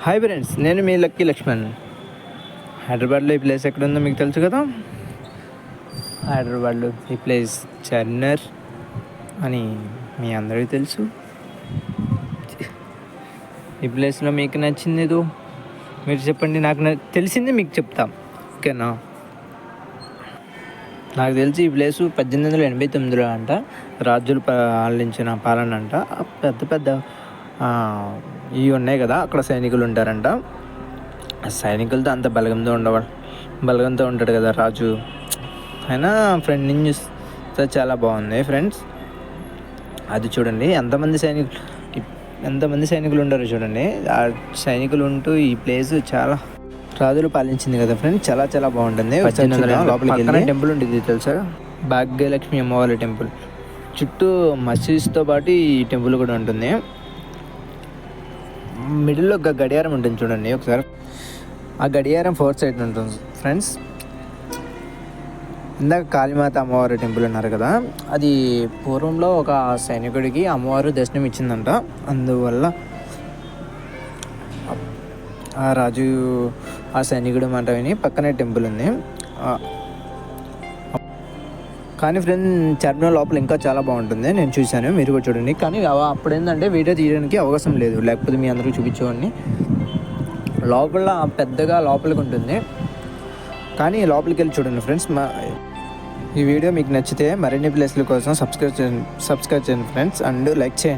Hi friends, నేను మీ lucky Laxman. హైదరాబాద్లో ఈ ప్లేస్ ఎక్కడుందో మీకు తెలుసు కదా. హైదరాబాద్లో ఈ ప్లేస్ చార్మినార్ అని మీ అందరికీ తెలుసు. ఈ ప్లేస్లో మీకు నచ్చింది ఏదో మీరు చెప్పండి. నాకు తెలిసింది మీకు చెప్తాం, ఓకేనా. నాకు తెలిసి ఈ ప్లేసు 1889లో అంట రాజులు పాలించిన పాలన అంట. పెద్ద పెద్ద ఇవి ఉన్నాయి కదా, అక్కడ సైనికులు ఉంటారంట. సైనికులతో అంత బలగంతో ఉంటాడు కదా రాజు. అయినా ఫ్రెండ్ నుంచి చూస్తే చాలా బాగుంది ఫ్రెండ్స్. అది చూడండి ఎంతమంది సైనికులు ఉంటారో చూడండి. ఆ సైనికులు ఉంటూ ఈ ప్లేస్ చాలా రాజులు పాలించింది కదా ఫ్రెండ్స్. చాలా చాలా బాగుంటుంది. లోపలికి వెళ్ళి టెంపుల్ ఉంటుంది తెలుసా, భాగ్యలక్ష్మి అమ్మవారి టెంపుల్. చుట్టూ మసీద్తో పాటు ఈ టెంపుల్ కూడా ఉంటుంది. మిడిల్లో ఒక గడియారం ఉంటుంది చూడండి ఒకసారి. ఆ గడియారం 4 సైడ్ ఉంటుంది ఫ్రెండ్స్. ఇందాక కాళీమాత అమ్మవారి టెంపుల్ అన్నారు కదా, అది పూర్వంలో ఒక సైనికుడికి అమ్మవారు దర్శనం ఇచ్చిందంట. అందువల్ల ఆ రాజు ఆ సైనికుడు మాట విని పక్కనే టెంపుల్ ఉంది. కానీ ఫ్రెండ్ చార్మినార్ లోపల ఇంకా చాలా బాగుంటుంది. నేను చూశాను, మీరు కూడా చూడండి. కానీ అప్పుడు ఏంటంటే వీడియో తీయడానికి అవకాశం లేదు, లేకపోతే మీ అందరికీ చూపించేవాడిని. లోపల పెద్దగా లోపలికి ఉంటుంది, కానీ లోపలికి వెళ్ళి చూడండి ఫ్రెండ్స్. ఈ వీడియో మీకు నచ్చితే మరిన్ని ప్లేస్ల కోసం సబ్స్క్రైబ్ చేయండి ఫ్రెండ్స్, అండ్ లైక్ చేయండి.